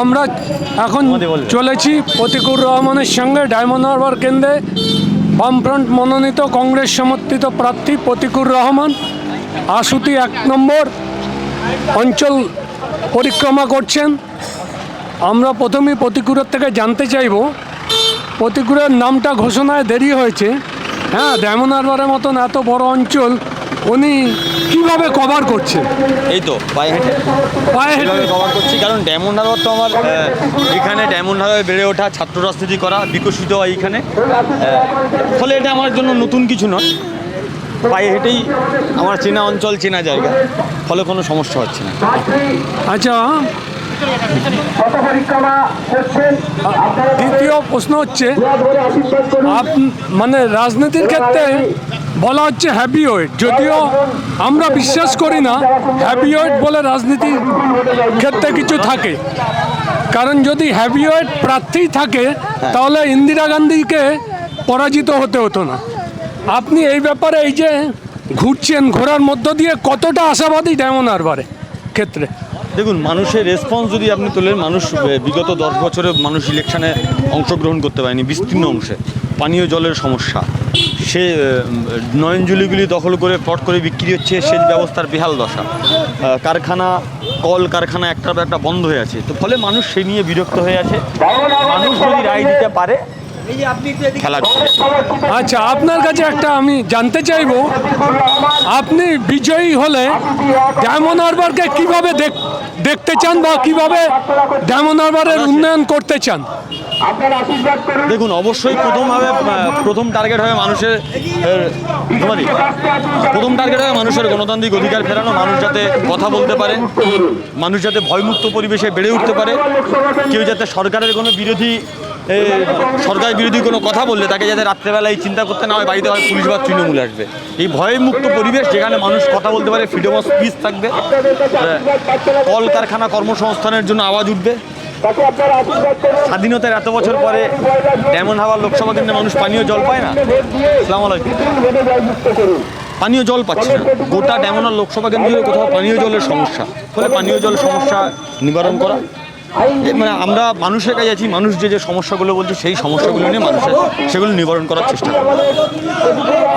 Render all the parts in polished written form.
আমরা এখন চলেছি প্রতিকুর রহমানের সঙ্গে ডায়মন্ড হারবার কেন্দ্রে বামফ্রন্ট মনোনীত কংগ্রেস সমর্থিত প্রার্থী প্রতিকুর রহমান আশুতি 1 নম্বর অঞ্চল পরিক্রমা করছেন। আমরা প্রথমেই প্রতিকুরের থেকে জানতে চাইব, প্রতিকুরের নামটা ঘোষণায় দেরি হয়েছে, হ্যাঁ, ডায়মন্ড হারবারের মতন এত বড় অঞ্চল উনি কিভাবে কভার করছেন? এই তো পায়ে হেঁটে কভার করছি, কারণ ডায়মন্ড হারবার তো আমার এখানে ডায়মন্ড হারবারে বেড়ে ওঠা, ছাত্র রাজনীতি করা, বিকশিত হয় এইখানে, ফলে এটা আমার জন্য নতুন কিছু নয়। পায়ে হেঁটেই আমার চেনা অঞ্চল, চেনা জায়গা, ফলে কোনো সমস্যা হচ্ছে না। আচ্ছা, দ্বিতীয় প্রশ্ন হচ্ছে, মানে রাজনীতির ক্ষেত্রে বলা হচ্ছে হ্যাভিওয়েট, যদিও আমরা বিশ্বাস করি না হ্যাভিওয়েট বলে রাজনীতির ক্ষেত্রে কিছু থাকে, কারণ যদি হ্যাভিওয়েট প্রার্থী থাকে তাহলে ইন্দিরা গান্ধীকে পরাজিত হতে হতো না। আপনি এই ব্যাপারে এই যে ঘুরছেন, ঘোরার মধ্য দিয়ে কতটা আশাবাদী ডায়মন্ড হারবারের ক্ষেত্রে? দেখুন, মানুষের রেসপন্স যদি আপনি তোলেন, মানুষ বিগত 10 বছরে মানুষ ইলেকশনে অংশগ্রহণ করতে পারেনি বিস্তীর্ণ অংশে। পানীয় জলের সমস্যা, সে নয়নজুলিগুলি দখল করে প্লট করে বিক্রি হচ্ছে, সেচ ব্যবস্থার বেহাল দশা, কারখানা কল কারখানা একটার পর একটা বন্ধ হয়ে আছে, তো ফলে মানুষ সে নিয়ে বিরক্ত হয়ে আছে। মানুষ যদি রায় দিতে পারে খেলা। আচ্ছা, আপনার কাছে একটা আমি জানতে চাইব, আপনি বিজয়ী হলে ডায়মন্ড হারবারকে কীভাবে দেখতে চান বা কীভাবে ডায়মন্ড হারবারের উন্নয়ন করতে চান? দেখুন, অবশ্যই প্রথম টার্গেট হবে মানুষের গণতান্ত্রিক অধিকার ফেরানো, মানুষ যাতে কথা বলতে পারে, মানুষ যাতে ভয়মুক্ত পরিবেশে বেড়ে উঠতে পারে, কেউ যাতে সরকারের কোনো সরকার বিরোধী কোনো কথা বললে তাকে যাতে রাত্রেবেলায় চিন্তা করতে না হয়, বাড়িতে হয় পুলিশ বা তৃণমূল আসবে। এই ভয়মুক্ত পরিবেশ যেখানে মানুষ কথা বলতে পারে, ফ্রিডম অফ স্পিচ থাকবে, কলকারখানা কর্মসংস্থানের জন্য আওয়াজ উঠবে। স্বাধীনতার এত বছর পরে ডায়মন্ড হারবার লোকসভা কেন্দ্রে মানুষ পানীয় জল পায় না। আসসালামু আলাইকুম। পানীয় জল পাচ্ছে না, গোটা ডায়মন্ড হারবার লোকসভা কেন্দ্রে কোথাও পানীয় জলের সমস্যা, ফলে পানীয় জলের সমস্যা নিবারণ করা, মানে আমরা মানুষের কাছে আছি, মানুষ যে সমস্যাগুলো বলছে সেই সমস্যাগুলো নিয়ে মানুষের সেগুলো নিবারণ করার চেষ্টা করি।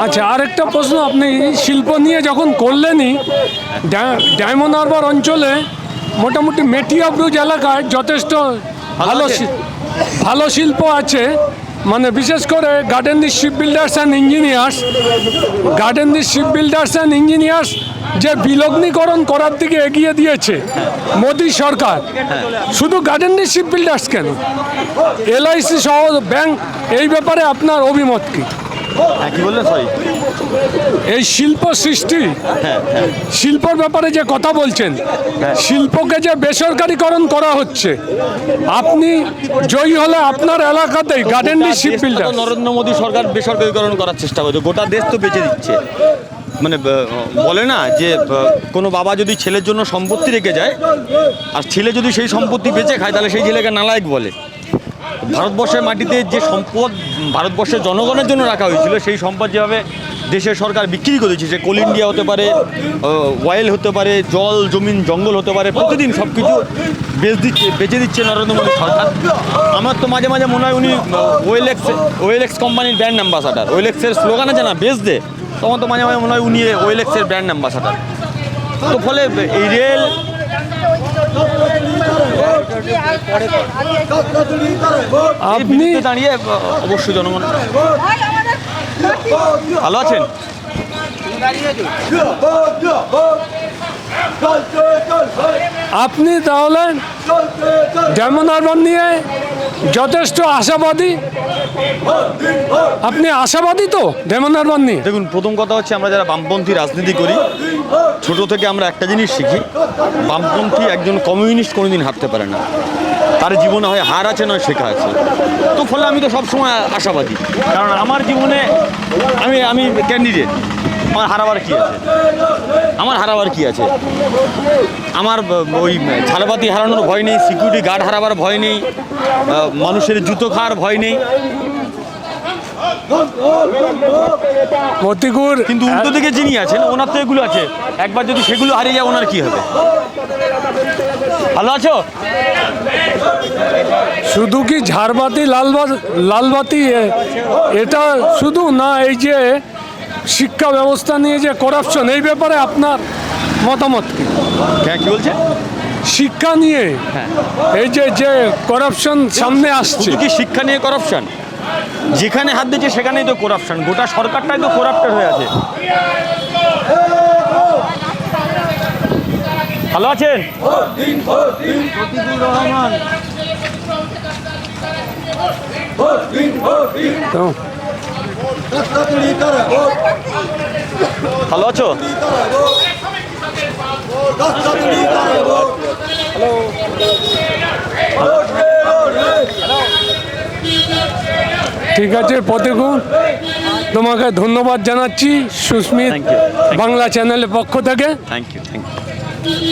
আচ্ছা, আরেকটা প্রশ্ন, আপনি শিল্প নিয়ে যখন করলেনই, ডায়মন্ড হারবার অঞ্চলে মোটামুটি মেটিয়া ব্রিজ এলাকায় যথেষ্ট ভালো শিল্প আছে, মানে বিশেষ করে গার্ডেনরি শিপ বিল্ডার্স অ্যান্ড ইঞ্জিনিয়ার্স যে বিলগ্নীকরণ করার দিকে এগিয়ে দিয়েছে মোদী সরকার, শুধু গার্ডেনরি শিপ বিল্ডার্স কেন, LIC সহ ব্যাংক, এই ব্যাপারে আপনার অভিমত কি? কি বললেন? সরি, এই শিল্প সৃষ্টি, শিল্পর ব্যাপারে যে কথা বলছেন, শিল্পকে যে বেসরকারিকরণ করা হচ্ছে, আপনি জয়ী হলে আপনার এলাকাতেই গার্ডেনরি শিপ বিল্ডার। নরেন্দ্র মোদী সরকার বেসরকারিকরণ করার চেষ্টা করছে, গোটা দেশ তো বেঁচে দিচ্ছে। মানে বলে না যে কোনো বাবা যদি ছেলের জন্য সম্পত্তি রেখে যায় আর ছেলে যদি সেই সম্পত্তি বেঁচে খায় তাহলে সেই ছেলেকে নালায়েক বলে। ভারতবর্ষের মাটিতে যে সম্পদ ভারতবর্ষের জনগণের জন্য রাখা হয়েছিল, সেই সম্পদ যেভাবে দেশের সরকার বিক্রি করে দিচ্ছে, যে কোল ইন্ডিয়া হতে পারে, অয়েল হতে পারে, জল জমিন জঙ্গল হতে পারে, প্রতিদিন সব কিছু বেচে দিচ্ছে নরেন্দ্র মোদী সরকার। আমার তো মাঝে মাঝে মনে হয় উনি ওয়েলএক্স কোম্পানির ব্র্যান্ড অ্যাম্বাসাডার। ওয়েলএক্সের স্লোগান আছে না, বেচ দে, তখন তো মাঝে মাঝে মনে হয় উনি ওয়েলএক্সের ব্র্যান্ড অ্যাম্বাসাডার। তো ফলে এই রেল আপনি দাঁড়িয়ে অবশ্যই জনগণ ভালো আছেন। আপনি তাহলে ডায়মন্ড হারবার নিয়ে যথেষ্ট আশাবাদী, আপনি আশাবাদী তো ডায়মন্ড হারবার নিয়ে? দেখুন, প্রথম কথা হচ্ছে, আমরা যারা বামপন্থী রাজনীতি করি, ছোট থেকে আমরা একটা জিনিস শিখি, বামপন্থী একজন কমিউনিস্ট কোনোদিন হারতে পারে না, তার জীবনে হয় হার আছে নয় শেখা আছে। তো ফলে আমি তো সবসময় আশাবাদী, কারণ আমার জীবনে আমি ক্যান্ডিডেট, আমার হারাবার কি আছে? আমার ওই ঝালবাতি হারানোর ভয় নেই, সিকিউরিটি গার্ড হারাবার ভয় নেই, মানুষের জুতো খাওয়ার ভয় নেই। কিন্তু উল্টো দিকে যিনি আছেন ওনার তো এগুলো আছে, একবার যদি সেগুলো হারিয়ে যায় ওনার কি হবে? ভালো আছো? শুধু কি ঝাড়বাতি লালবাতি এটা শুধু না, এই যে শিক্ষা ব্যবস্থা নিয়ে যে করাপশন, এই ব্যাপারে আপনার মতামত কি? হ্যাঁ, কি বলছে? শিক্ষা নিয়ে এই যে করাপশন সামনে আসছে, শুধু কি শিক্ষা নিয়ে করাপশন? যেখানে হাত দিচ্ছে সেখানেই তো করাপশন, গোটা সরকারটাই তো করাপ্টেড হয়ে আছে। ভালো আছেন? তো ভালো আছো? ঠিক আছে প্রতিকূল, তোমাকে ধন্যবাদ জানাচ্ছি সুস্মিত Thank you. বাংলা চ্যানেলের পক্ষ থেকে। Thank you.